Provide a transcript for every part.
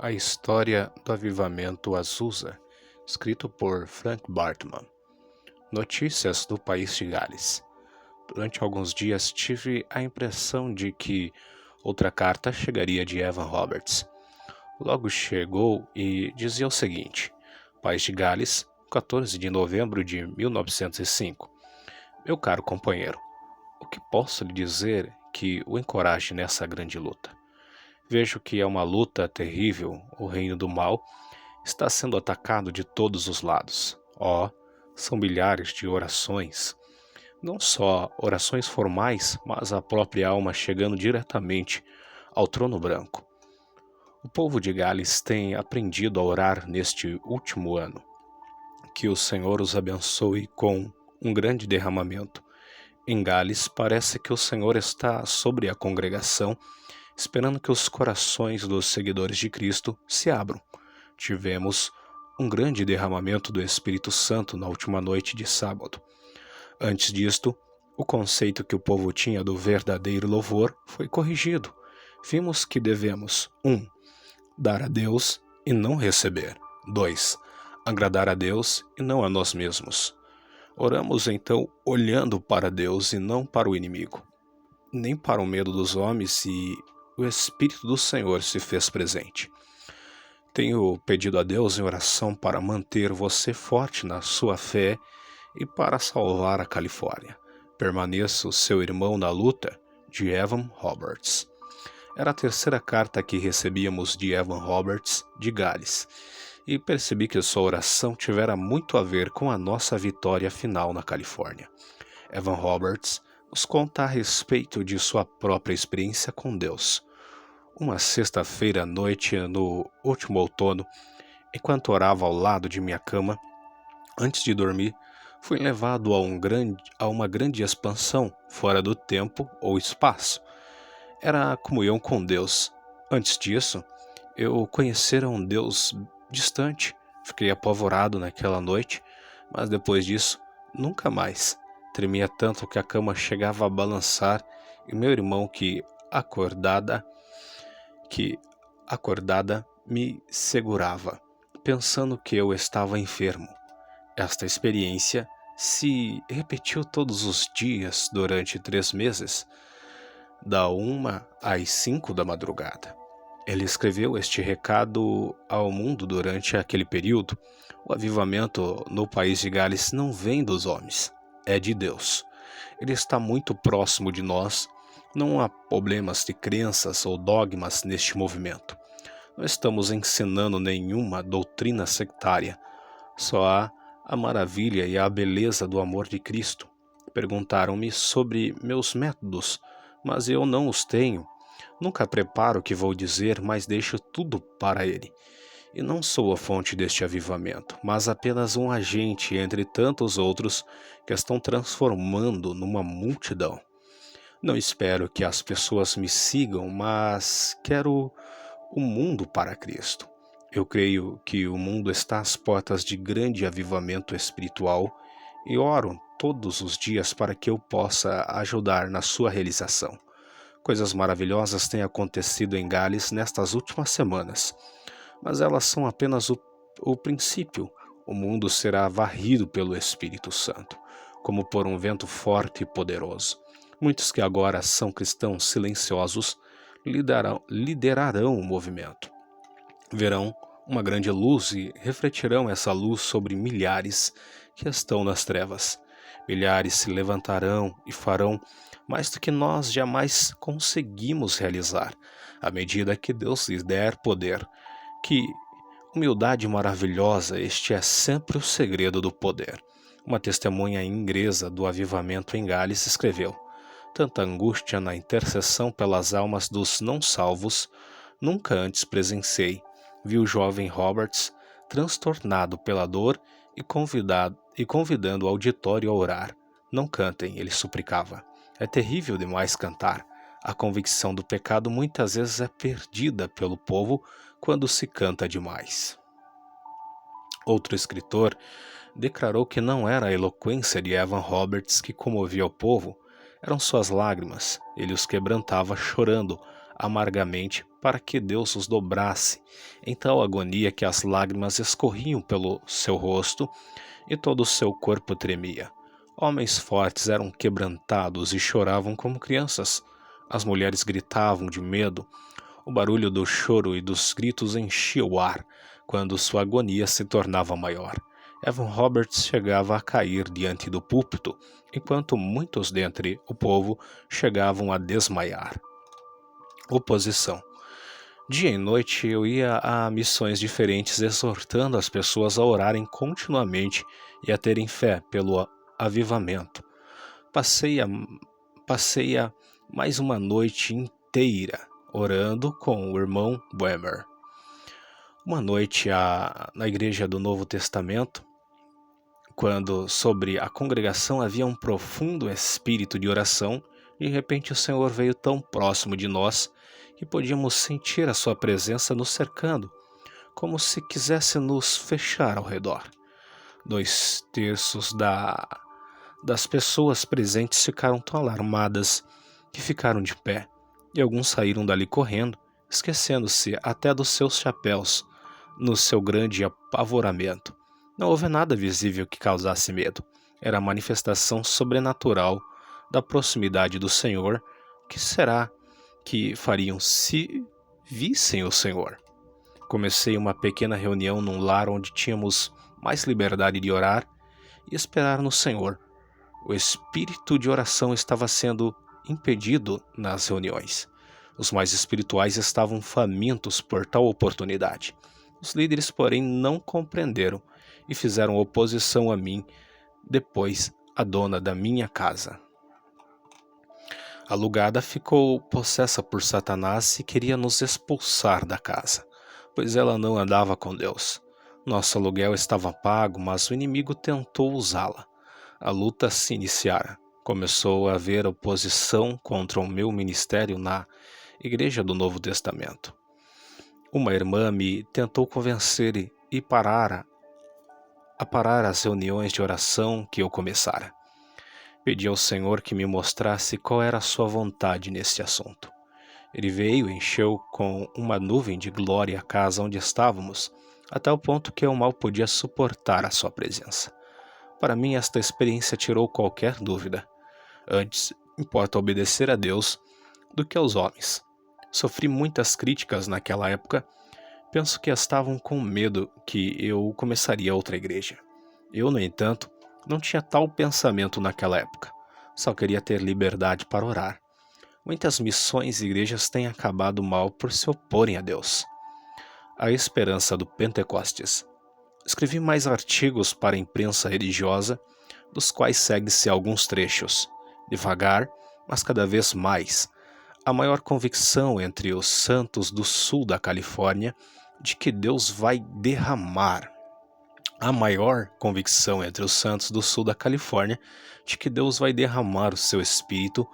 A História do Avivamento Azusa, escrito por Frank Bartman. Notícias do país de Gales. Durante alguns dias tive a impressão de que outra carta chegaria de Evan Roberts. Logo chegou e dizia o seguinte: País de Gales, 14 de novembro de 1905. Meu caro companheiro, o que posso lhe dizer que o encoraje nessa grande luta? Vejo que é uma luta terrível. O reino do mal está sendo atacado de todos os lados. São milhares de orações. Não só orações formais, mas a própria alma chegando diretamente ao trono branco. O povo de Gales tem aprendido a orar neste último ano. Que o Senhor os abençoe com um grande derramamento. Em Gales, parece que o Senhor está sobre a congregação, esperando que os corações dos seguidores de Cristo se abram. Tivemos um grande derramamento do Espírito Santo na última noite de sábado. Antes disto, o conceito que o povo tinha do verdadeiro louvor foi corrigido. Vimos que devemos 1. Dar a Deus e não receber. 2. Agradar a Deus e não a nós mesmos. Oramos então olhando para Deus e não para o inimigo, nem para o medo dos homens, e o Espírito do Senhor se fez presente. Tenho pedido a Deus em oração para manter você forte na sua fé e para salvar a Califórnia. Permaneço seu irmão na luta, de Evan Roberts. Era a terceira carta que recebíamos de Evan Roberts, de Gales, e percebi que sua oração tivera muito a ver com a nossa vitória final na Califórnia. Evan Roberts nos conta a respeito de sua própria experiência com Deus. Uma sexta-feira à noite no último outono, enquanto orava ao lado de minha cama, antes de dormir, fui levado a uma grande expansão fora do tempo ou espaço. Era a comunhão com Deus. Antes disso, eu conhecera um Deus distante. Fiquei apavorado naquela noite, mas depois disso, nunca mais. Tremia tanto que a cama chegava a balançar e meu irmão, que acordada me segurava, pensando que eu estava enfermo. Esta experiência se repetiu todos os dias durante 3 meses, da 1 às 5 da madrugada. Ele escreveu este recado ao mundo durante aquele período. O avivamento no país de Gales não vem dos homens, é de Deus. Ele está muito próximo de nós. Não há problemas de crenças ou dogmas neste movimento. Não estamos ensinando nenhuma doutrina sectária. Só há a maravilha e a beleza do amor de Cristo. Perguntaram-me sobre meus métodos, mas eu não os tenho. Nunca preparo o que vou dizer, mas deixo tudo para Ele. E não sou a fonte deste avivamento, mas apenas um agente entre tantos outros que estão transformando numa multidão. Não espero que as pessoas me sigam, mas quero o mundo para Cristo. Eu creio que o mundo está às portas de grande avivamento espiritual e oro todos os dias para que eu possa ajudar na sua realização. Coisas maravilhosas têm acontecido em Gales nestas últimas semanas, mas elas são apenas o princípio. O mundo será varrido pelo Espírito Santo, como por um vento forte e poderoso. Muitos que agora são cristãos silenciosos liderarão o movimento. Verão uma grande luz e refletirão essa luz sobre milhares que estão nas trevas. Milhares se levantarão e farão mais do que nós jamais conseguimos realizar, à medida que Deus lhes der poder. Que humildade maravilhosa, este é sempre o segredo do poder. Uma testemunha inglesa do avivamento em Gales escreveu: tanta angústia na intercessão pelas almas dos não salvos, nunca antes presenciei. Vi o jovem Roberts transtornado pela dor e convidando o auditório a orar. Não cantem, ele suplicava. É terrível demais cantar. A convicção do pecado muitas vezes é perdida pelo povo quando se canta demais. Outro escritor declarou que não era a eloquência de Evan Roberts que comovia o povo, eram suas lágrimas. Ele os quebrantava chorando amargamente para que Deus os dobrasse, em tal agonia que as lágrimas escorriam pelo seu rosto e todo o seu corpo tremia. Homens fortes eram quebrantados e choravam como crianças. As mulheres gritavam de medo. O barulho do choro e dos gritos enchia o ar, quando sua agonia se tornava maior. Evan Roberts chegava a cair diante do púlpito, enquanto muitos dentre o povo chegavam a desmaiar. Oposição. Dia e noite eu ia a missões diferentes exortando as pessoas a orarem continuamente e a terem fé pelo avivamento. Passei a mais uma noite inteira orando com o irmão Wemer. Uma noite na igreja do Novo Testamento, quando sobre a congregação havia um profundo espírito de oração, de repente o Senhor veio tão próximo de nós que podíamos sentir a sua presença nos cercando, como se quisesse nos fechar ao redor. 2/3 das pessoas presentes ficaram tão alarmadas que ficaram de pé, e alguns saíram dali correndo, esquecendo-se até dos seus chapéus, no seu grande apavoramento. Não houve nada visível que causasse medo. Era a manifestação sobrenatural da proximidade do Senhor. Que será que fariam se vissem o Senhor? Comecei uma pequena reunião num lar onde tínhamos mais liberdade de orar e esperar no Senhor. O espírito de oração estava sendo impedido nas reuniões. Os mais espirituais estavam famintos por tal oportunidade. Os líderes, porém, não compreenderam e fizeram oposição a mim, depois a dona da minha casa. A alugada ficou possessa por Satanás e queria nos expulsar da casa, pois ela não andava com Deus. Nosso aluguel estava pago, mas o inimigo tentou usá-la. A luta se iniciara. Começou a haver oposição contra o meu ministério na Igreja do Novo Testamento. Uma irmã me tentou convencer a parar as reuniões de oração que eu começara. Pedi ao Senhor que me mostrasse qual era a sua vontade nesse assunto. Ele veio e encheu com uma nuvem de glória a casa onde estávamos, até o ponto que eu mal podia suportar a sua presença. Para mim, esta experiência tirou qualquer dúvida. Antes, importa obedecer a Deus do que aos homens. Sofri muitas críticas naquela época. Penso que estavam com medo que eu começaria outra igreja. Eu, no entanto, não tinha tal pensamento naquela época. Só queria ter liberdade para orar. Muitas missões e igrejas têm acabado mal por se oporem a Deus. A esperança do Pentecostes. Escrevi mais artigos para a imprensa religiosa, dos quais segue-se alguns trechos. Devagar, mas cada vez mais. A maior convicção entre os santos do sul da Califórnia de que Deus vai derramar. A maior convicção entre os santos do sul da Califórnia de que Deus vai derramar o seu espírito,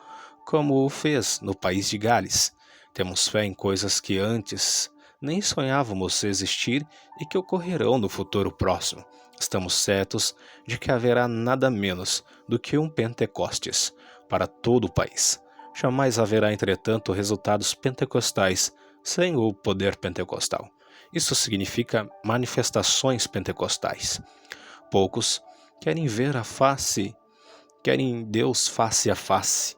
como o fez no país de Gales. Temos fé em coisas que antes nem sonhávamos existir e que ocorrerão no futuro próximo. Estamos certos de que haverá nada menos do que um Pentecostes para todo o país. Jamais haverá, entretanto, resultados pentecostais sem o poder pentecostal. Isso significa manifestações pentecostais. Poucos querem Deus face a face.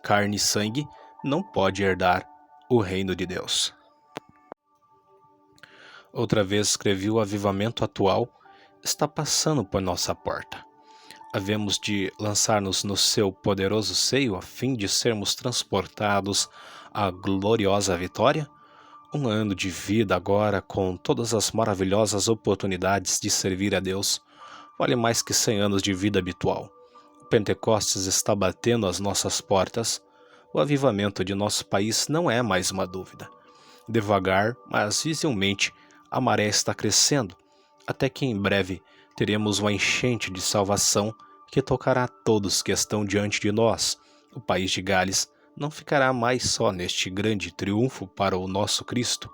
Carne e sangue não pode herdar o reino de Deus. Outra vez escrevi: o avivamento atual está passando por nossa porta. Havemos de lançar-nos no seu poderoso seio a fim de sermos transportados à gloriosa vitória? Um ano de vida agora, com todas as maravilhosas oportunidades de servir a Deus, vale mais que 100 anos de vida habitual. O Pentecostes está batendo às nossas portas. O avivamento de nosso país não é mais uma dúvida. Devagar, mas visivelmente, a maré está crescendo, até que em breve teremos uma enchente de salvação que tocará a todos que estão diante de nós. O país de Gales não ficará mais só neste grande triunfo para o nosso Cristo.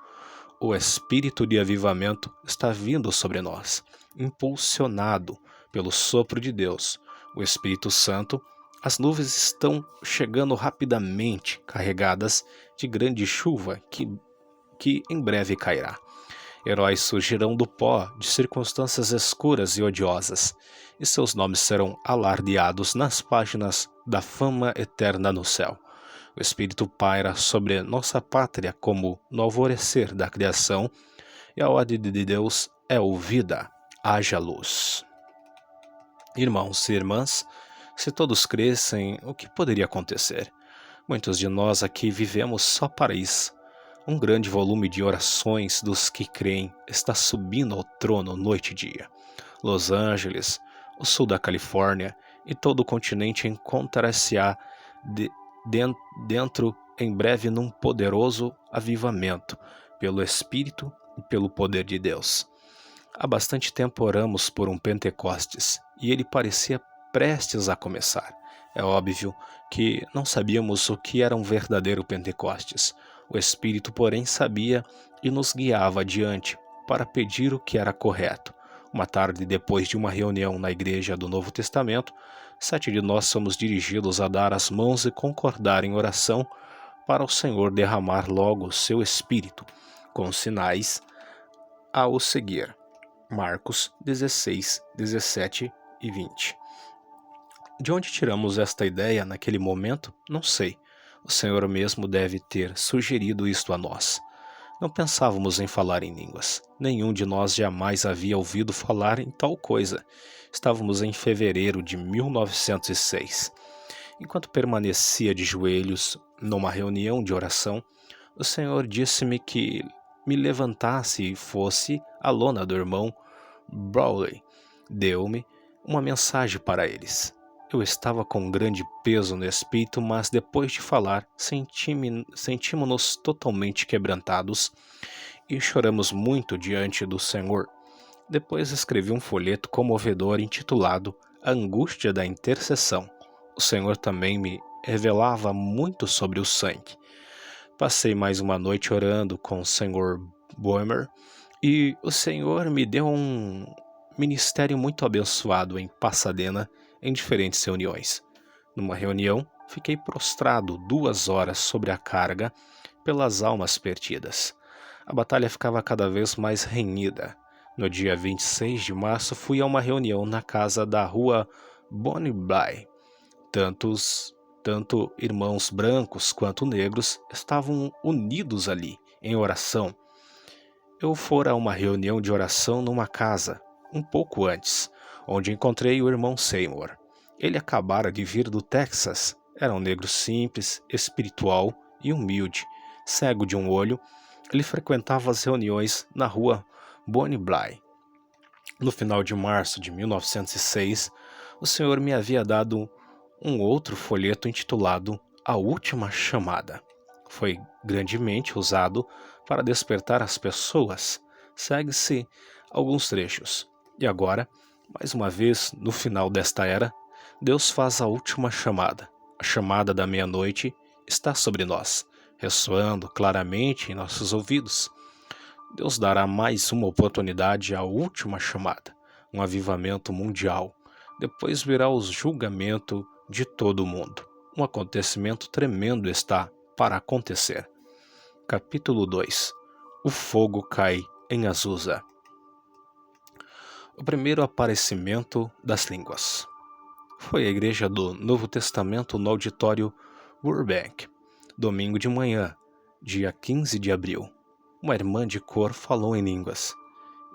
O espírito de avivamento está vindo sobre nós, impulsionado pelo sopro de Deus. O Espírito Santo As nuvens estão chegando rapidamente, carregadas de grande chuva que em breve cairá. Heróis surgirão do pó de circunstâncias escuras e odiosas, e seus nomes serão alardeados nas páginas da fama eterna no céu. O Espírito paira sobre nossa pátria como no alvorecer da criação, e a ordem de Deus é ouvida. Haja luz. Irmãos e irmãs, se todos crescem, o que poderia acontecer? Muitos de nós aqui vivemos só para isso. Um grande volume de orações dos que creem está subindo ao trono noite e dia. Los Angeles, o sul da Califórnia e todo o continente encontrar-se-á dentro em breve num poderoso avivamento, pelo Espírito e pelo poder de Deus. Há bastante tempo oramos por um Pentecostes e ele parecia prestes a começar. É óbvio que não sabíamos o que era um verdadeiro Pentecostes. O Espírito, porém, sabia e nos guiava adiante para pedir o que era correto. Uma tarde depois de uma reunião na igreja do Novo Testamento, 7 de nós somos dirigidos a dar as mãos e concordar em oração para o Senhor derramar logo o seu Espírito, com sinais a o seguir. Marcos 16, 17 e 20. De onde tiramos esta ideia naquele momento? Não sei. O Senhor mesmo deve ter sugerido isto a nós. Não pensávamos em falar em línguas. Nenhum de nós jamais havia ouvido falar em tal coisa. Estávamos em fevereiro de 1906. Enquanto permanecia de joelhos numa reunião de oração, o Senhor disse-me que me levantasse e fosse à lona do irmão Brawley. Deu-me uma mensagem para eles. Eu estava com um grande peso no espírito, mas depois de falar, sentimos-nos totalmente quebrantados e choramos muito diante do Senhor. Depois escrevi um folheto comovedor intitulado A Angústia da Intercessão. O Senhor também me revelava muito sobre o sangue. Passei mais uma noite orando com o Sr. Boehmer e o Senhor me deu um ministério muito abençoado em Pasadena, em diferentes reuniões. Numa reunião, fiquei prostrado 2 horas sobre a carga pelas almas perdidas. A batalha ficava cada vez mais renhida. No dia 26 de março, fui a uma reunião na casa da rua Bonnie Bly. Tanto irmãos brancos quanto negros estavam unidos ali, em oração. Eu fora a uma reunião de oração numa casa, um pouco antes, onde encontrei o irmão Seymour. Ele acabara de vir do Texas. Era um negro simples, espiritual e humilde. Cego de um olho, ele frequentava as reuniões na rua Bonnie Bly. No final de março de 1906, o Senhor me havia dado um outro folheto intitulado A Última Chamada. Foi grandemente usado para despertar as pessoas. Segue-se alguns trechos. E agora, mais uma vez, no final desta era, Deus faz a última chamada. A chamada da meia-noite está sobre nós, ressoando claramente em nossos ouvidos. Deus dará mais uma oportunidade à última chamada, um avivamento mundial. Depois virá o julgamento de todo o mundo. Um acontecimento tremendo está para acontecer. Capítulo 2. O fogo cai em Azusa. O primeiro aparecimento das línguas. Foi a igreja do Novo Testamento no auditório Burbank, domingo de manhã, dia 15 de abril. Uma irmã de cor falou em línguas.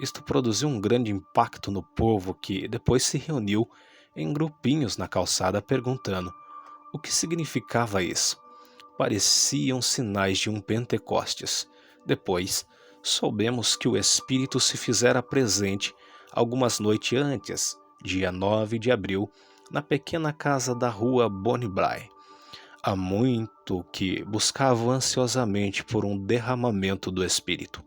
Isto produziu um grande impacto no povo que depois se reuniu em grupinhos na calçada perguntando o que significava isso. Pareciam sinais de um Pentecostes. Depois, soubemos que o Espírito se fizera presente algumas noites antes, dia 9 de abril, na pequena casa da rua Bonnie Bly. Há muito que buscavam ansiosamente por um derramamento do Espírito.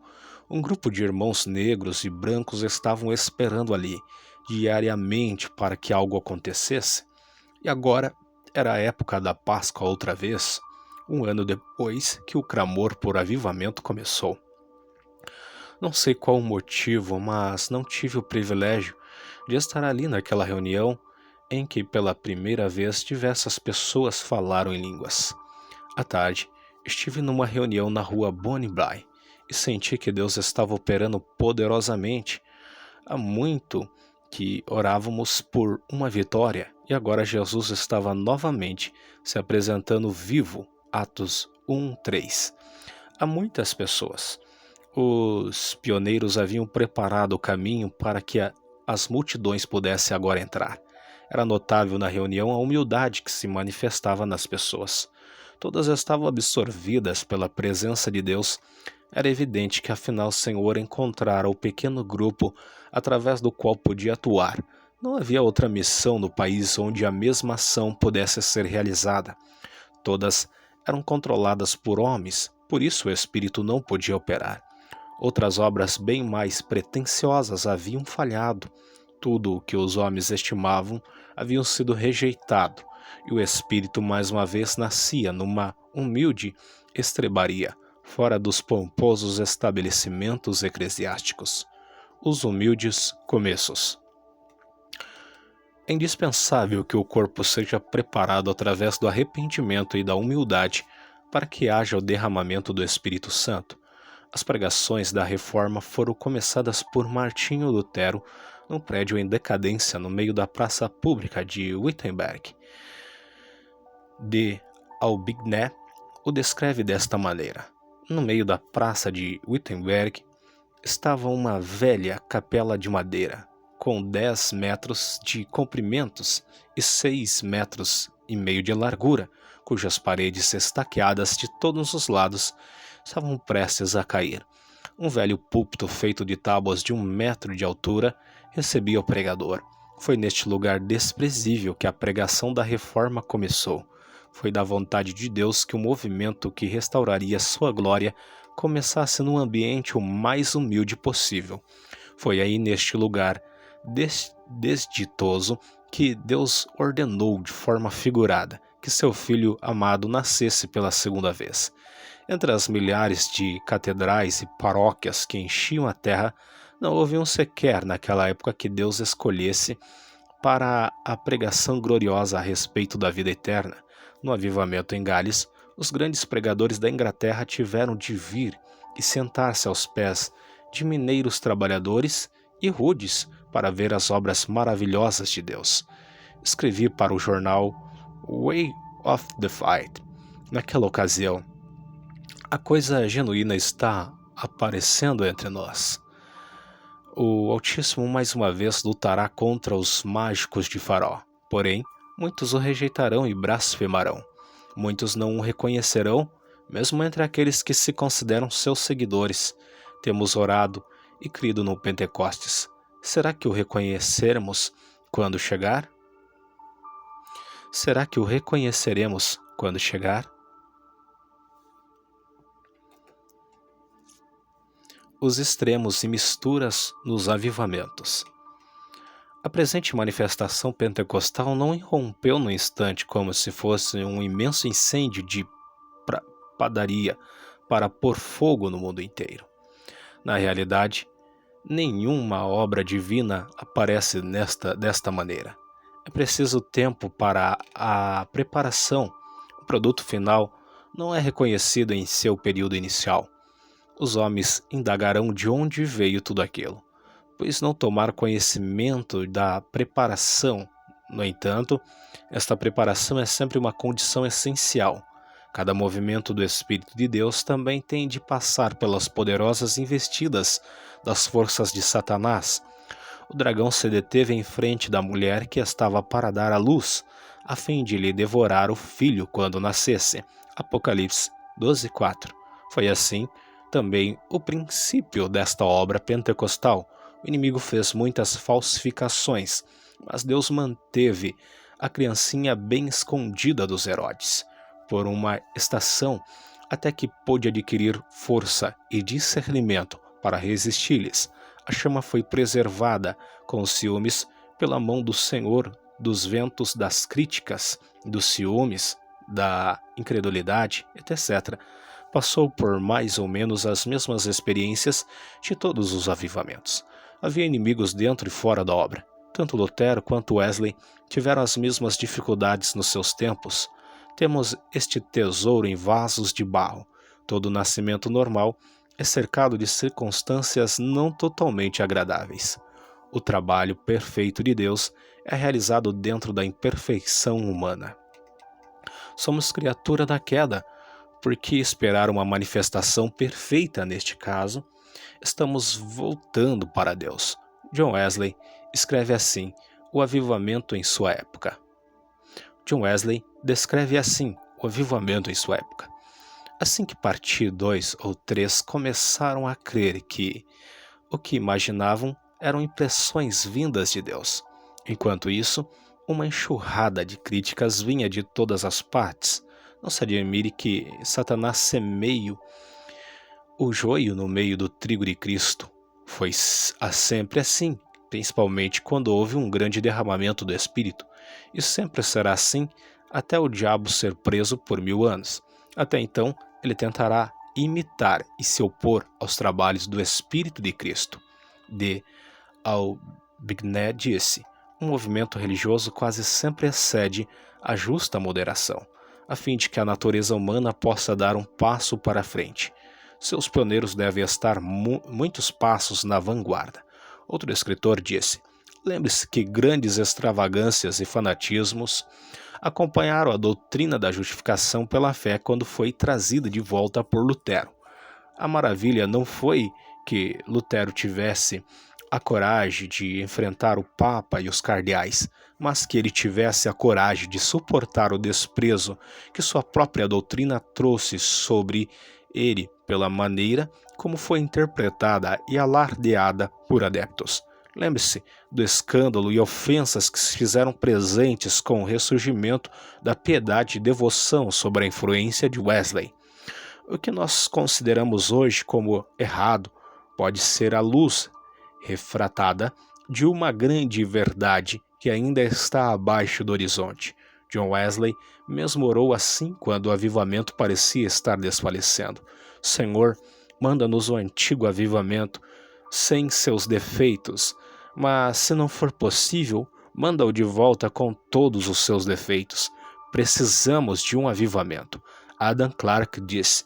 Um grupo de irmãos negros e brancos estavam esperando ali, diariamente, para que algo acontecesse. E agora era a época da Páscoa outra vez, um ano depois que o clamor por avivamento começou. Não sei qual o motivo, mas não tive o privilégio de estar ali naquela reunião em que pela primeira vez diversas pessoas falaram em línguas. À tarde, estive numa reunião na rua Bonnie Bly e senti que Deus estava operando poderosamente. Há muito que orávamos por uma vitória e agora Jesus estava novamente se apresentando vivo. Atos 1:3. Há muitas pessoas. Os pioneiros haviam preparado o caminho para que as multidões pudessem agora entrar. Era notável na reunião a humildade que se manifestava nas pessoas. Todas estavam absorvidas pela presença de Deus. Era evidente que afinal o Senhor encontrara o pequeno grupo através do qual podia atuar. Não havia outra missão no país onde a mesma ação pudesse ser realizada. Todas eram controladas por homens, por isso o Espírito não podia operar. Outras obras bem mais pretensiosas haviam falhado. Tudo o que os homens estimavam havia sido rejeitado, e o Espírito mais uma vez nascia numa humilde estrebaria, fora dos pomposos estabelecimentos eclesiásticos. Os humildes começos. É indispensável que o corpo seja preparado através do arrependimento e da humildade para que haja o derramamento do Espírito Santo. As pregações da Reforma foram começadas por Martinho Lutero num prédio em decadência no meio da praça pública de Wittenberg. De Aubigné o descreve desta maneira. No meio da praça de Wittenberg estava uma velha capela de madeira, com 10 metros de comprimentos e 6,5 metros de largura, cujas paredes estaqueadas de todos os lados estavam prestes a cair. Um velho púlpito feito de tábuas de 1 metro de altura recebia o pregador. Foi neste lugar desprezível que a pregação da Reforma começou. Foi da vontade de Deus que o movimento que restauraria sua glória começasse num ambiente o mais humilde possível. Foi aí neste lugar desditoso que Deus ordenou de forma figurada que seu filho amado nascesse pela segunda vez. Entre as milhares de catedrais e paróquias que enchiam a terra, não houve um sequer naquela época que Deus escolhesse para a pregação gloriosa a respeito da vida eterna. No avivamento em Gales, os grandes pregadores da Inglaterra tiveram de vir e sentar-se aos pés de mineiros trabalhadores e rudes para ver as obras maravilhosas de Deus. Escrevi para o jornal Way of the Fight. Naquela ocasião, a coisa genuína está aparecendo entre nós. O Altíssimo mais uma vez lutará contra os mágicos de Faraó. Porém, muitos o rejeitarão e blasfemarão. Muitos não o reconhecerão, mesmo entre aqueles que se consideram seus seguidores. Temos orado e crido no Pentecostes. Será que o reconheceremos quando chegar? Será que o reconheceremos quando chegar? Os extremos e misturas nos avivamentos. A presente manifestação pentecostal não irrompeu no instante como se fosse um imenso incêndio de padaria para pôr fogo no mundo inteiro. Na realidade, nenhuma obra divina aparece desta maneira. É preciso tempo para a preparação. O produto final não é reconhecido em seu período inicial. Os homens indagarão de onde veio tudo aquilo, pois não tomaram conhecimento da preparação. No entanto, esta preparação é sempre uma condição essencial. Cada movimento do Espírito de Deus também tem de passar pelas poderosas investidas das forças de Satanás. O dragão se deteve em frente da mulher que estava para dar à luz, a fim de lhe devorar o filho quando nascesse. Apocalipse 12:4. Foi assim também o princípio desta obra pentecostal. O inimigo fez muitas falsificações, mas Deus manteve a criancinha bem escondida dos Herodes por uma estação, até que pôde adquirir força e discernimento para resistir-lhes. A chama foi preservada com ciúmes pela mão do Senhor dos ventos das críticas, dos ciúmes, da incredulidade, etc. Passou por mais ou menos as mesmas experiências de todos os avivamentos. Havia inimigos dentro e fora da obra. Tanto Lutero quanto Wesley tiveram as mesmas dificuldades nos seus tempos. Temos este tesouro em vasos de barro. Todo nascimento normal é cercado de circunstâncias não totalmente agradáveis. O trabalho perfeito de Deus é realizado dentro da imperfeição humana. Somos criatura da queda. Por que esperar uma manifestação perfeita neste caso? Estamos voltando para Deus. John Wesley escreve assim o avivamento em sua época. John Wesley descreve assim o avivamento em sua época. Assim que partir 2 ou 3 começaram a crer que o que imaginavam eram impressões vindas de Deus. Enquanto isso, uma enxurrada de críticas vinha de todas as partes. Não se admire que Satanás semeie o joio no meio do trigo de Cristo. Foi sempre assim, principalmente quando houve um grande derramamento do Espírito. E sempre será assim até o diabo ser preso por 1000 anos. Até então, ele tentará imitar e se opor aos trabalhos do Espírito de Cristo. D. Aubigné disse: um movimento religioso quase sempre excede a justa moderação, a fim de que a natureza humana possa dar um passo para frente. Seus pioneiros devem estar muitos passos na vanguarda. Outro escritor disse: lembre-se que grandes extravagâncias e fanatismos acompanharam a doutrina da justificação pela fé quando foi trazida de volta por Lutero. A maravilha não foi que Lutero tivesse a coragem de enfrentar o Papa e os cardeais, mas que ele tivesse a coragem de suportar o desprezo que sua própria doutrina trouxe sobre ele pela maneira como foi interpretada e alardeada por adeptos. Lembre-se do escândalo e ofensas que se fizeram presentes com o ressurgimento da piedade e devoção sob a influência de Wesley. O que nós consideramos hoje como errado pode ser a luz refratada de uma grande verdade que ainda está abaixo do horizonte. John Wesley mesmo orou assim quando o avivamento parecia estar desfalecendo. Senhor, manda-nos o antigo avivamento sem seus defeitos, mas se não for possível, manda-o de volta com todos os seus defeitos. Precisamos de um avivamento. Adam Clarke disse: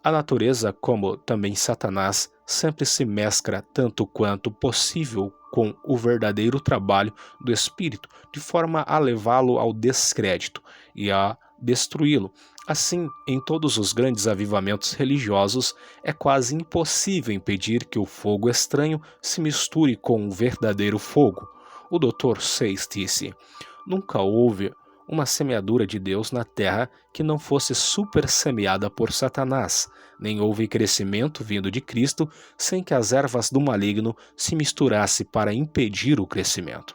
a natureza, como também Satanás, sempre se mescla tanto quanto possível com o verdadeiro trabalho do Espírito, de forma a levá-lo ao descrédito e a destruí-lo. Assim, em todos os grandes avivamentos religiosos, é quase impossível impedir que o fogo estranho se misture com o verdadeiro fogo. O Dr. Seuss disse: nunca houve uma semeadura de Deus na terra que não fosse supersemeada por Satanás, nem houve crescimento vindo de Cristo sem que as ervas do maligno se misturassem para impedir o crescimento.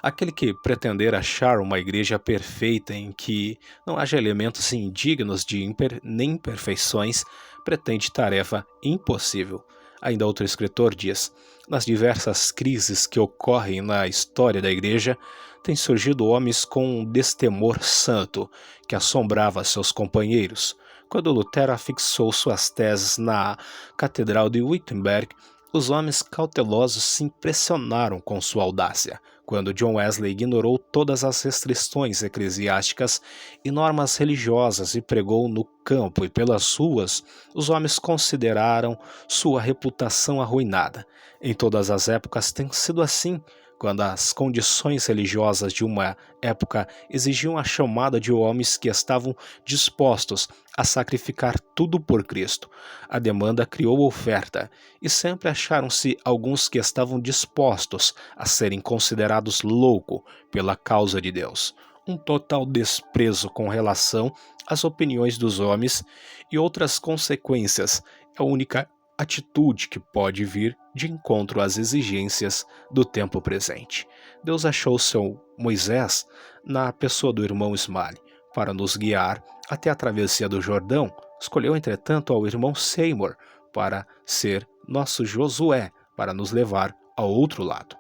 Aquele que pretender achar uma igreja perfeita em que não haja elementos indignos de nem imperfeições, pretende tarefa impossível. Ainda outro escritor diz: nas diversas crises que ocorrem na história da igreja, têm surgido homens com um destemor santo que assombrava seus companheiros. Quando Lutero afixou suas teses na Catedral de Wittenberg, os homens cautelosos se impressionaram com sua audácia. Quando John Wesley ignorou todas as restrições eclesiásticas e normas religiosas e pregou no campo e pelas ruas, os homens consideraram sua reputação arruinada. Em todas as épocas tem sido assim. Quando as condições religiosas de uma época exigiam a chamada de homens que estavam dispostos a sacrificar tudo por Cristo, a demanda criou oferta, e sempre acharam-se alguns que estavam dispostos a serem considerados loucos pela causa de Deus. Um total desprezo com relação às opiniões dos homens e outras consequências é a única atitude que pode vir de encontro às exigências do tempo presente. Deus achou seu Moisés na pessoa do irmão Smalley para nos guiar até a travessia do Jordão. Escolheu, entretanto, ao irmão Seymour para ser nosso Josué, para nos levar ao outro lado.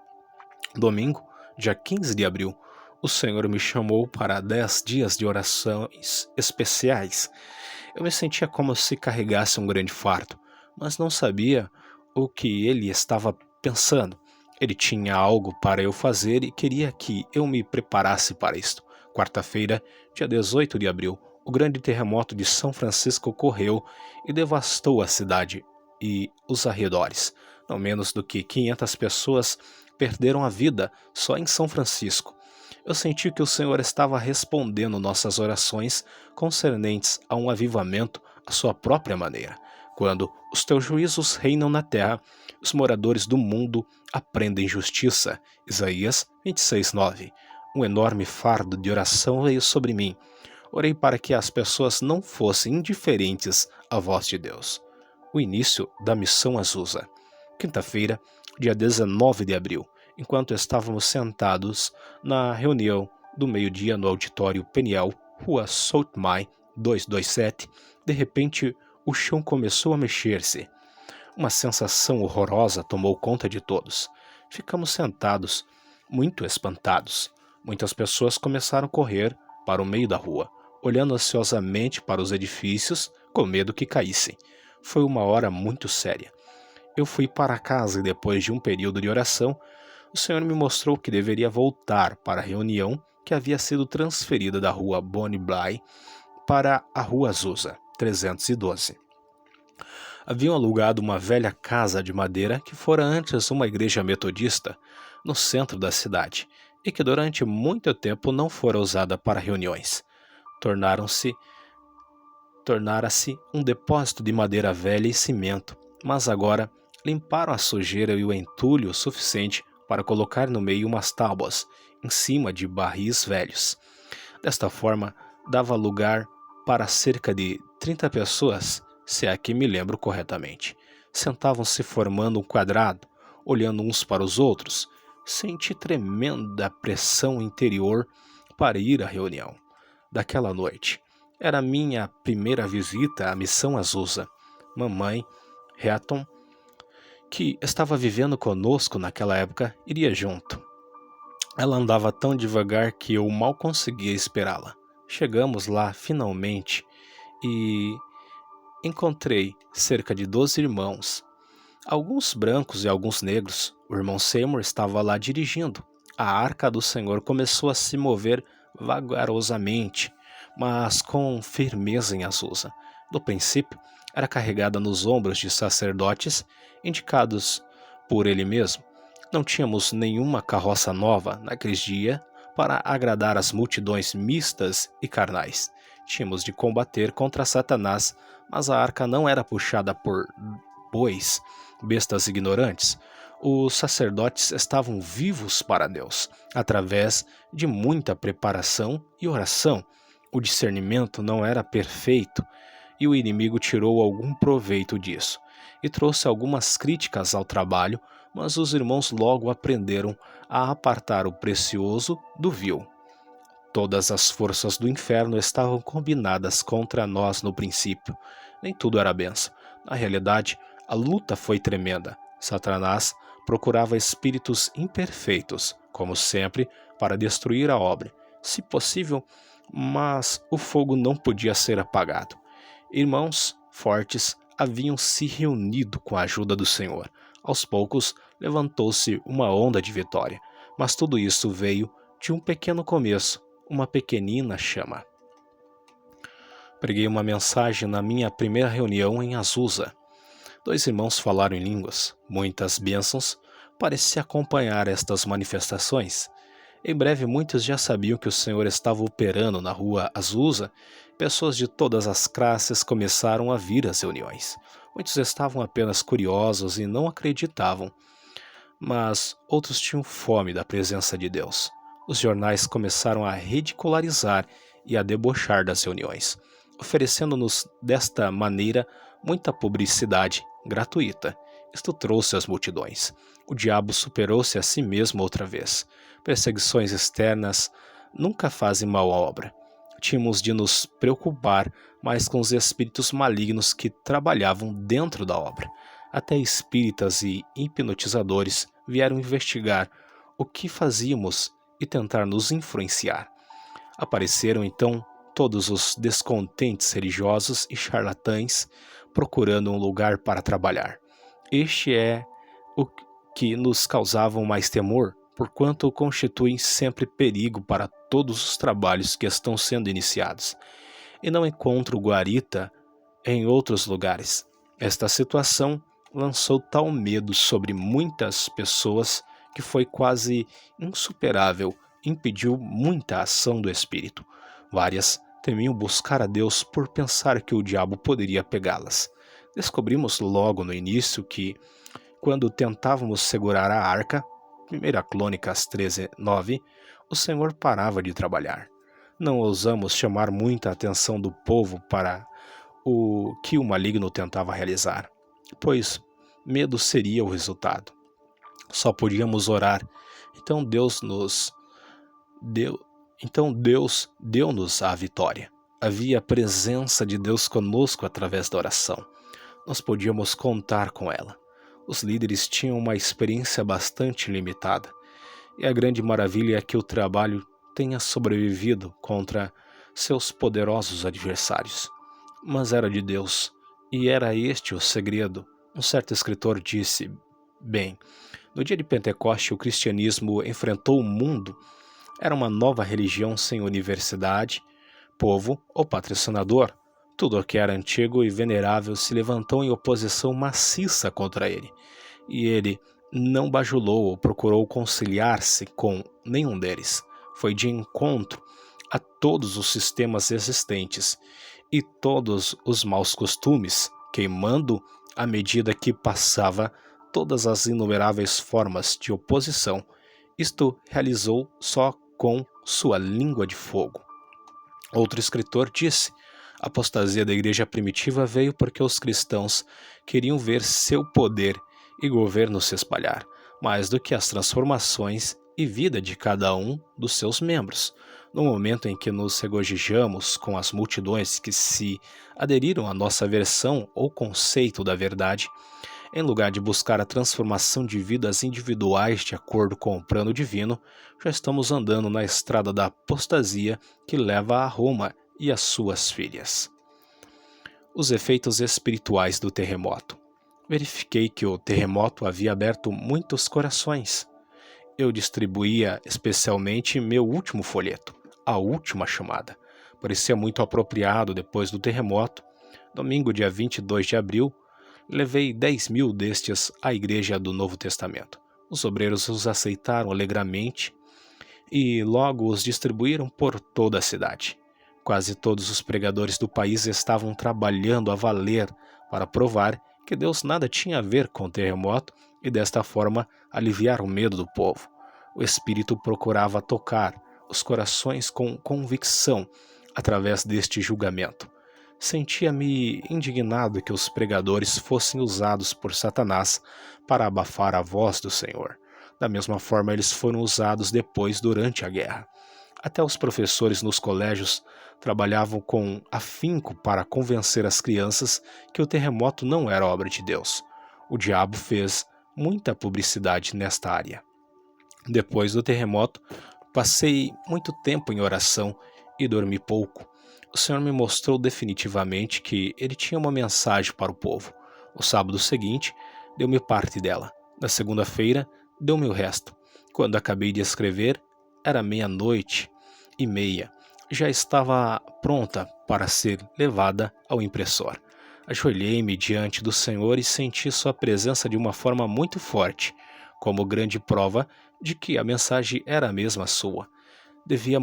Domingo, dia 15 de abril, o Senhor me chamou para 10 dias de orações especiais. Eu me sentia como se carregasse um grande fardo, mas não sabia o que ele estava pensando. Ele tinha algo para eu fazer e queria que eu me preparasse para isto. Quarta-feira, dia 18 de abril, o grande terremoto de São Francisco ocorreu e devastou a cidade e os arredores. Não menos do que 500 pessoas perderam a vida só em São Francisco. Eu senti que o Senhor estava respondendo nossas orações concernentes a um avivamento à sua própria maneira. Quando os teus juízos reinam na terra, os moradores do mundo aprendem justiça. Isaías 26:9. Um enorme fardo de oração veio sobre mim. Orei para que as pessoas não fossem indiferentes à voz de Deus. O início da Missão Azusa. Quinta-feira, dia 19 de abril, enquanto estávamos sentados na reunião do meio-dia no auditório Peniel, rua Soutmai 227, de repente o chão começou a mexer-se. Uma sensação horrorosa tomou conta de todos. Ficamos sentados, muito espantados. Muitas pessoas começaram a correr para o meio da rua, olhando ansiosamente para os edifícios, com medo que caíssem. Foi uma hora muito séria. Eu fui para casa e depois de um período de oração, o Senhor me mostrou que deveria voltar para a reunião que havia sido transferida da rua Bonnie Bly para a rua Azusa, 312. Haviam alugado uma velha casa de madeira que fora antes uma igreja metodista no centro da cidade e que durante muito tempo não fora usada para reuniões. Tornara-se um depósito de madeira velha e cimento, mas agora limparam a sujeira e o entulho suficiente para colocar no meio umas tábuas em cima de barris velhos. Desta forma, dava lugar para cerca de 30 pessoas, se é que me lembro corretamente. Sentavam-se formando um quadrado, olhando uns para os outros. Senti tremenda pressão interior para ir à reunião daquela noite. Era minha primeira visita à Missão Azusa. Mamãe, Hatton, que estava vivendo conosco naquela época, iria junto. Ela andava tão devagar que eu mal conseguia esperá-la. Chegamos lá finalmente e encontrei cerca de 12 irmãos, alguns brancos e alguns negros. O irmão Seymour estava lá dirigindo. A arca do Senhor começou a se mover vagarosamente, mas com firmeza em Azusa. No princípio, era carregada nos ombros de sacerdotes indicados por ele mesmo. Não tínhamos nenhuma carroça nova naqueles dias para agradar as multidões mistas e carnais. Tínhamos de combater contra Satanás, mas a arca não era puxada por bois, bestas ignorantes. Os sacerdotes estavam vivos para Deus, através de muita preparação e oração. O discernimento não era perfeito, e o inimigo tirou algum proveito disso, e trouxe algumas críticas ao trabalho, mas os irmãos logo aprenderam a apartar o precioso do vil. Todas as forças do inferno estavam combinadas contra nós no princípio. Nem tudo era bênção. Na realidade, a luta foi tremenda. Satanás procurava espíritos imperfeitos, como sempre, para destruir a obra, se possível, mas o fogo não podia ser apagado. Irmãos fortes haviam se reunido com a ajuda do Senhor. Aos poucos, levantou-se uma onda de vitória, mas tudo isso veio de um pequeno começo, uma pequenina chama. Preguei uma mensagem na minha primeira reunião em Azusa. 2 irmãos falaram em línguas. Muitas bênçãos pareciam acompanhar estas manifestações. Em breve, muitos já sabiam que o Senhor estava operando na rua Azusa. Pessoas de todas as classes começaram a vir às reuniões. Muitos estavam apenas curiosos e não acreditavam, mas outros tinham fome da presença de Deus. Os jornais começaram a ridicularizar e a debochar das reuniões, oferecendo-nos desta maneira muita publicidade gratuita. Isto trouxe as multidões. O diabo superou-se a si mesmo outra vez. Perseguições externas nunca fazem mal à obra. Tínhamos de nos preocupar mais com os espíritos malignos que trabalhavam dentro da obra. Até espíritas e hipnotizadores vieram investigar o que fazíamos e tentar nos influenciar. Apareceram então todos os descontentes religiosos e charlatães procurando um lugar para trabalhar. Este é o que nos causavam mais temor, porquanto constituem sempre perigo para todos os trabalhos que estão sendo iniciados, e não encontro guarita em outros lugares. Esta situação lançou tal medo sobre muitas pessoas que foi quase insuperável, impediu muita ação do espírito. Várias temiam buscar a Deus por pensar que o diabo poderia pegá-las. Descobrimos logo no início que, quando tentávamos segurar a arca, 1 Crônicas 13:9, o Senhor parava de trabalhar. Não ousamos chamar muita atenção do povo para o que o maligno tentava realizar, pois medo seria o resultado. Só podíamos orar. Então Deus deu-nos a vitória. Havia a presença de Deus conosco através da oração. Nós podíamos contar com ela. Os líderes tinham uma experiência bastante limitada, e a grande maravilha é que o trabalho tenha sobrevivido contra seus poderosos adversários. Mas era de Deus, e era este o segredo. Um certo escritor disse: bem, no dia de Pentecoste o cristianismo enfrentou o mundo. Era uma nova religião sem universidade, povo ou patrocinador. Tudo o que era antigo e venerável se levantou em oposição maciça contra ele, e ele não bajulou ou procurou conciliar-se com nenhum deles. Foi de encontro a todos os sistemas existentes e todos os maus costumes, queimando à medida que passava todas as inumeráveis formas de oposição. Isto realizou só com sua língua de fogo. Outro escritor disse: a apostasia da igreja primitiva veio porque os cristãos queriam ver seu poder e governo se espalhar, mais do que as transformações e vida de cada um dos seus membros. No momento em que nos regozijamos com as multidões que se aderiram à nossa versão ou conceito da verdade, em lugar de buscar a transformação de vidas individuais de acordo com o plano divino, já estamos andando na estrada da apostasia que leva a Roma e as suas filhas. Os efeitos espirituais do terremoto. Verifiquei que o terremoto havia aberto muitos corações. Eu distribuía especialmente meu último folheto, a última chamada. Parecia muito apropriado depois do terremoto. Domingo, dia 22 de abril, levei 10.000 destes à igreja do Novo Testamento. Os obreiros os aceitaram alegremente e logo os distribuíram por toda a cidade. Quase todos os pregadores do país estavam trabalhando a valer para provar que Deus nada tinha a ver com o terremoto e desta forma aliviar o medo do povo. O Espírito procurava tocar os corações com convicção através deste julgamento. Sentia-me indignado que os pregadores fossem usados por Satanás para abafar a voz do Senhor. Da mesma forma, eles foram usados depois durante a guerra. Até os professores nos colégios trabalhavam com afinco para convencer as crianças que o terremoto não era obra de Deus. O diabo fez muita publicidade nesta área. Depois do terremoto, passei muito tempo em oração e dormi pouco. O Senhor me mostrou definitivamente que ele tinha uma mensagem para o povo. No sábado seguinte, deu-me parte dela. Na segunda-feira, deu-me o resto. Quando acabei de escrever, era 00:30. Já estava pronta para ser levada ao impressor. Ajoelhei-me diante do Senhor e senti sua presença de uma forma muito forte, como grande prova de que a mensagem era a mesma sua. Devia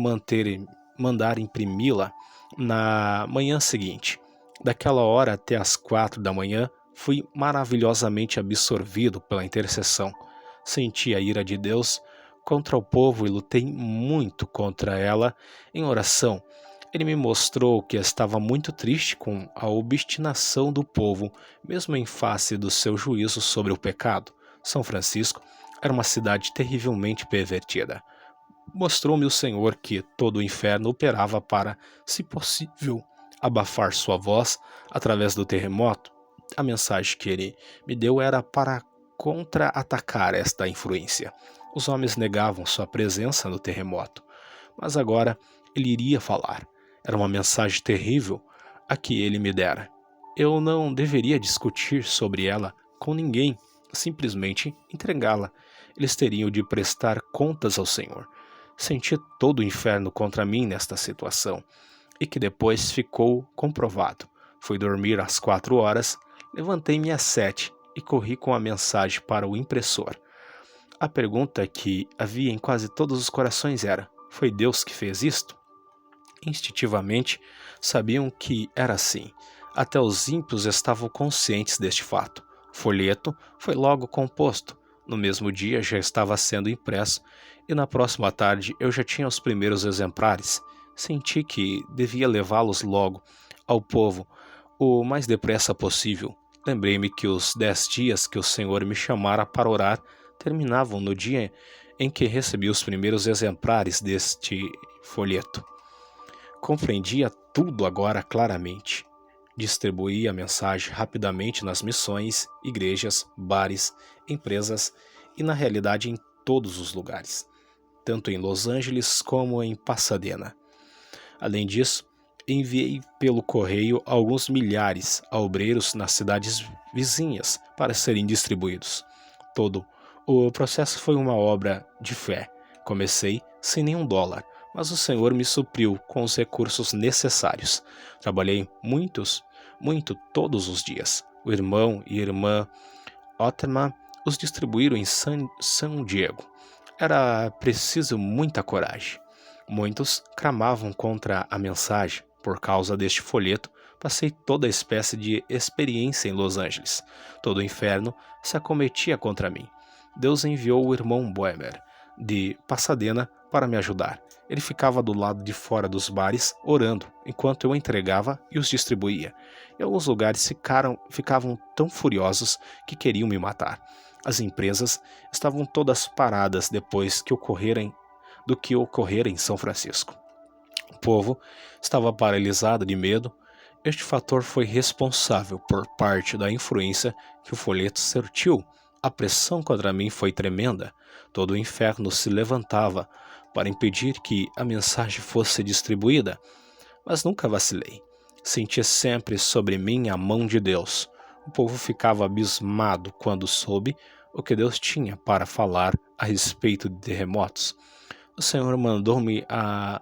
mandar imprimi-la na manhã seguinte. Daquela hora até as 4 da manhã, fui maravilhosamente absorvido pela intercessão. Senti a ira de Deus contra o povo e lutei muito contra ela em oração. Ele me mostrou que estava muito triste com a obstinação do povo, mesmo em face do seu juízo sobre o pecado. São Francisco era uma cidade terrivelmente pervertida. Mostrou-me o Senhor que todo o inferno operava para, se possível, abafar sua voz através do terremoto. A mensagem que ele me deu era para contra-atacar esta influência. Os homens negavam sua presença no terremoto, mas agora ele iria falar. Era uma mensagem terrível a que ele me dera. Eu não deveria discutir sobre ela com ninguém, simplesmente entregá-la. Eles teriam de prestar contas ao Senhor. Senti todo o inferno contra mim nesta situação, e que depois ficou comprovado. Fui dormir às 4 horas, levantei-me às 7 e corri com a mensagem para o impressor. A pergunta que havia em quase todos os corações era: foi Deus que fez isto? Instintivamente, sabiam que era assim. Até os ímpios estavam conscientes deste fato. O folheto foi logo composto. No mesmo dia já estava sendo impresso e na próxima tarde eu já tinha os primeiros exemplares. Senti que devia levá-los logo ao povo o mais depressa possível. Lembrei-me que os 10 dias que o Senhor me chamara para orar terminavam no dia em que recebi os primeiros exemplares deste folheto. Compreendia tudo agora claramente. Distribuí a mensagem rapidamente nas missões, igrejas, bares, empresas e na realidade em todos os lugares, tanto em Los Angeles como em Pasadena. Além disso, enviei pelo correio alguns milhares a obreiros nas cidades vizinhas para serem distribuídos. Todo o processo foi uma obra de fé. Comecei sem nenhum dólar, mas o Senhor me supriu com os recursos necessários. Trabalhei muito todos os dias. O irmão e irmã Otterman os distribuíram em São Diego. Era preciso muita coragem. Muitos cramavam contra a mensagem. Por causa deste folheto, passei toda espécie de experiência em Los Angeles. Todo o inferno se acometia contra mim. Deus enviou o irmão Boehmer, de Pasadena, para me ajudar. Ele ficava do lado de fora dos bares, orando, enquanto eu entregava e os distribuía. Em alguns lugares ficavam tão furiosos que queriam me matar. As empresas estavam todas paradas depois do que ocorrera em São Francisco. O povo estava paralisado de medo. Este fator foi responsável por parte da influência que o folheto surtiu. A pressão contra mim foi tremenda. Todo o inferno se levantava para impedir que a mensagem fosse distribuída, mas nunca vacilei. Senti sempre sobre mim a mão de Deus. O povo ficava abismado quando soube o que Deus tinha para falar a respeito de terremotos. O Senhor mandou-me a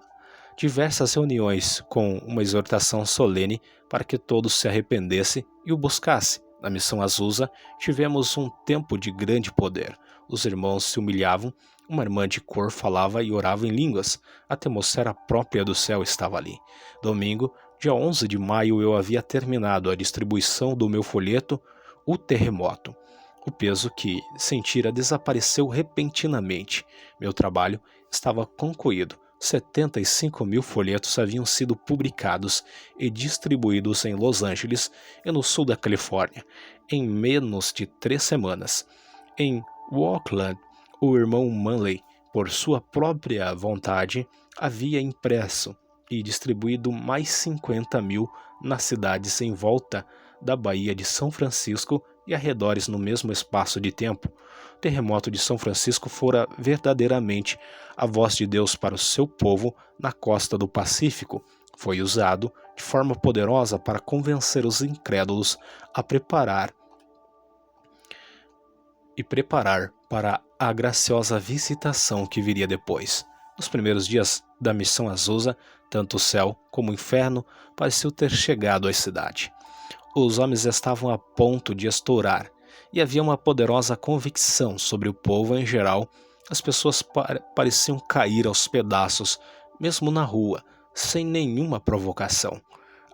diversas reuniões com uma exortação solene para que todos se arrependessem e o buscassem. Na missão Azusa, tivemos um tempo de grande poder. Os irmãos se humilhavam, uma irmã de cor falava e orava em línguas. A atmosfera própria do céu estava ali. Domingo, dia 11 de maio, eu havia terminado a distribuição do meu folheto, O Terremoto. O peso que sentira desapareceu repentinamente. Meu trabalho estava concluído. 75.000 folhetos haviam sido publicados e distribuídos em Los Angeles e no sul da Califórnia, em menos de 3 semanas. Em Oakland, o irmão Manley, por sua própria vontade, havia impresso e distribuído mais 50.000 nas cidades em volta da Baía de São Francisco e arredores no mesmo espaço de tempo. O terremoto de São Francisco fora verdadeiramente a voz de Deus para o seu povo na costa do Pacífico. Foi usado de forma poderosa para convencer os incrédulos a preparar para a graciosa visitação que viria depois. Nos primeiros dias da missão Azusa, tanto o céu como o inferno pareciam ter chegado à cidade. Os homens estavam a ponto de estourar, e havia uma poderosa convicção sobre o povo em geral. As pessoas pareciam cair aos pedaços, mesmo na rua, sem nenhuma provocação.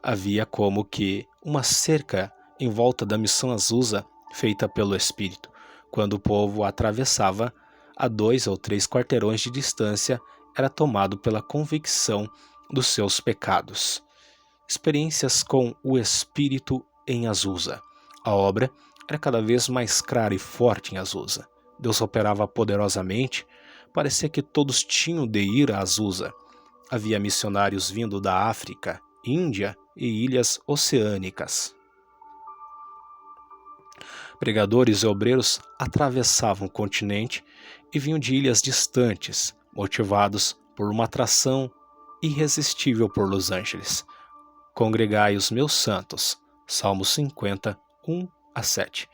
Havia como que uma cerca em volta da missão Azusa feita pelo Espírito. Quando o povo atravessava, a 2 ou 3 quarteirões de distância, era tomado pela convicção dos seus pecados. Experiências com o Espírito em Azusa. A obra era cada vez mais clara e forte em Azusa. Deus operava poderosamente. Parecia que todos tinham de ir a Azusa. Havia missionários vindo da África, Índia e ilhas oceânicas. Pregadores e obreiros atravessavam o continente e vinham de ilhas distantes, motivados por uma atração irresistível por Los Angeles. Congregai os meus santos. Salmo 50, 1-7.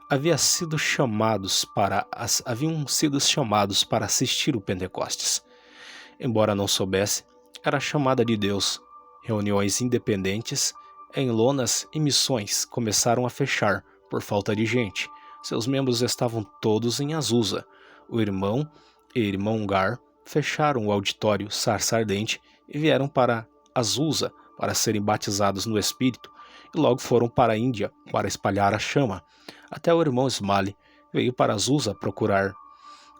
haviam sido chamados para assistir o Pentecostes. Embora não soubesse, era chamada de Deus. Reuniões independentes, em lonas e missões começaram a fechar por falta de gente. Seus membros estavam todos em Azusa. O irmão e irmão Gar fecharam o auditório Sarça Ardente e vieram para Azusa para serem batizados no Espírito, e logo foram para a Índia para espalhar a chama. Até o irmão Smalley veio para Azusa procurar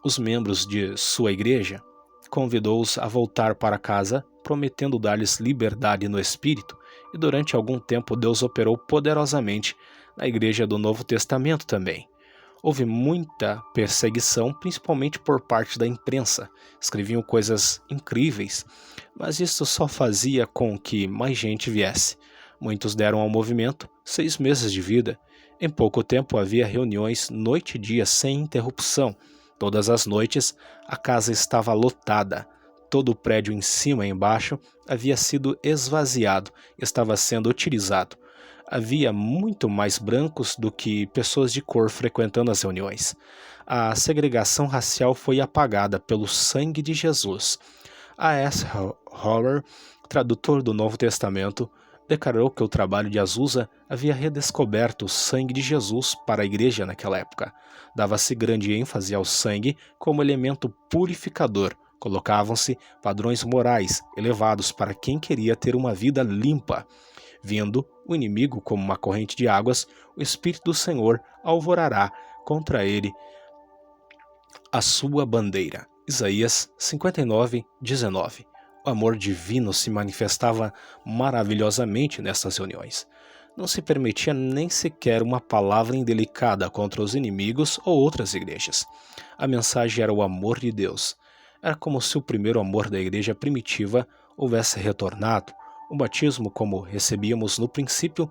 os membros de sua igreja, convidou-os a voltar para casa, prometendo dar-lhes liberdade no Espírito, e durante algum tempo Deus operou poderosamente na igreja do Novo Testamento também. Houve muita perseguição, principalmente por parte da imprensa. Escreviam coisas incríveis, mas isso só fazia com que mais gente viesse. Muitos deram ao movimento 6 meses de vida. Em pouco tempo havia reuniões noite e dia sem interrupção. Todas as noites a casa estava lotada. Todo o prédio em cima e embaixo havia sido esvaziado, estava sendo utilizado. Havia muito mais brancos do que pessoas de cor frequentando as reuniões. A segregação racial foi apagada pelo sangue de Jesus. A S. Haller, tradutor do Novo Testamento, declarou que o trabalho de Azusa havia redescoberto o sangue de Jesus para a igreja naquela época. Dava-se grande ênfase ao sangue como elemento purificador. Colocavam-se padrões morais elevados para quem queria ter uma vida limpa. Vindo o inimigo como uma corrente de águas, o Espírito do Senhor alvorará contra ele a sua bandeira. Isaías 59:19. O amor divino se manifestava maravilhosamente nessas reuniões. Não se permitia nem sequer uma palavra indelicada contra os inimigos ou outras igrejas. A mensagem era o amor de Deus. Era como se o primeiro amor da igreja primitiva houvesse retornado. O batismo, como recebíamos no princípio,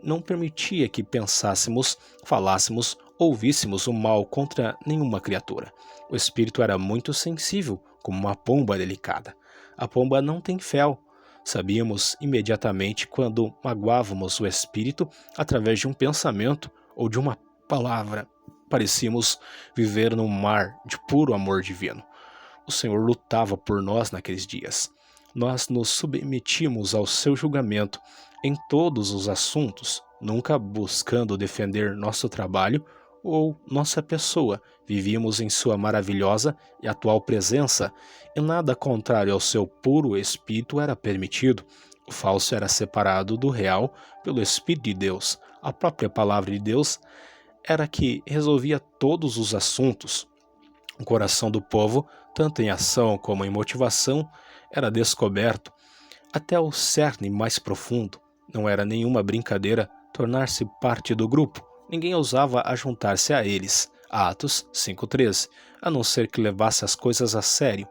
não permitia que pensássemos, falássemos ou víssemos o mal contra nenhuma criatura. O espírito era muito sensível, como uma pomba delicada. A pomba não tem fel. Sabíamos imediatamente quando magoávamos o espírito através de um pensamento ou de uma palavra. Parecíamos viver num mar de puro amor divino. O Senhor lutava por nós naqueles dias. Nós nos submetimos ao seu julgamento em todos os assuntos, nunca buscando defender nosso trabalho ou nossa pessoa. Vivíamos em sua maravilhosa e atual presença, e nada contrário ao seu puro espírito era permitido. O falso era separado do real pelo Espírito de Deus. A própria palavra de Deus era que resolvia todos os assuntos. O coração do povo, tanto em ação como em motivação, era descoberto até o cerne mais profundo. Não era nenhuma brincadeira tornar-se parte do grupo. Ninguém ousava ajuntar-se a eles. Atos 5:13, a não ser que levasse as coisas a sério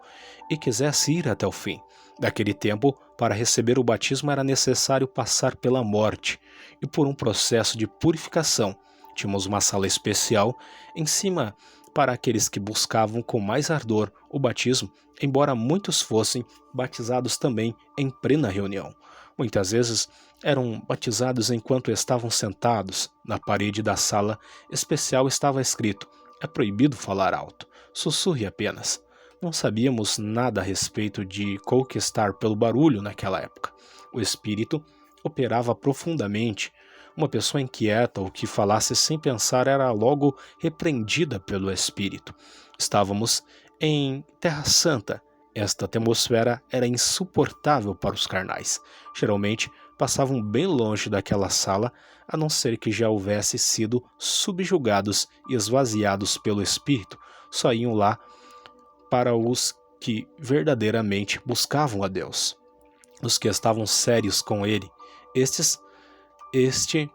e quisesse ir até o fim. Naquele tempo, para receber o batismo era necessário passar pela morte e por um processo de purificação. Tínhamos uma sala especial em cima para aqueles que buscavam com mais ardor o batismo, embora muitos fossem batizados também em plena reunião. Muitas vezes eram batizados enquanto estavam sentados. Na parede da sala especial estava escrito: é proibido falar alto, sussurre apenas. Não sabíamos nada a respeito de conquistar pelo barulho naquela época. O espírito operava profundamente. Uma pessoa inquieta ou que falasse sem pensar era logo repreendida pelo espírito. Estávamos em Terra Santa. Esta atmosfera era insuportável para os carnais. Geralmente passavam bem longe daquela sala, a não ser que já houvesse sido subjugados e esvaziados pelo espírito. Só iam lá para os que verdadeiramente buscavam a Deus, os que estavam sérios com ele. Este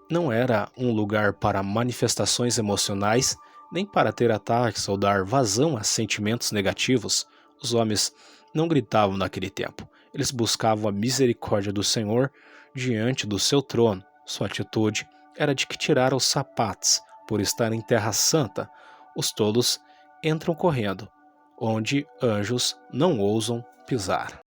não era um lugar para manifestações emocionais, nem para ter ataques ou dar vazão a sentimentos negativos. Os homens não gritavam naquele tempo. Eles buscavam a misericórdia do Senhor diante do seu trono. Sua atitude era de que tirar os sapatos por estar em Terra Santa. Os tolos entram correndo, onde anjos não ousam pisar.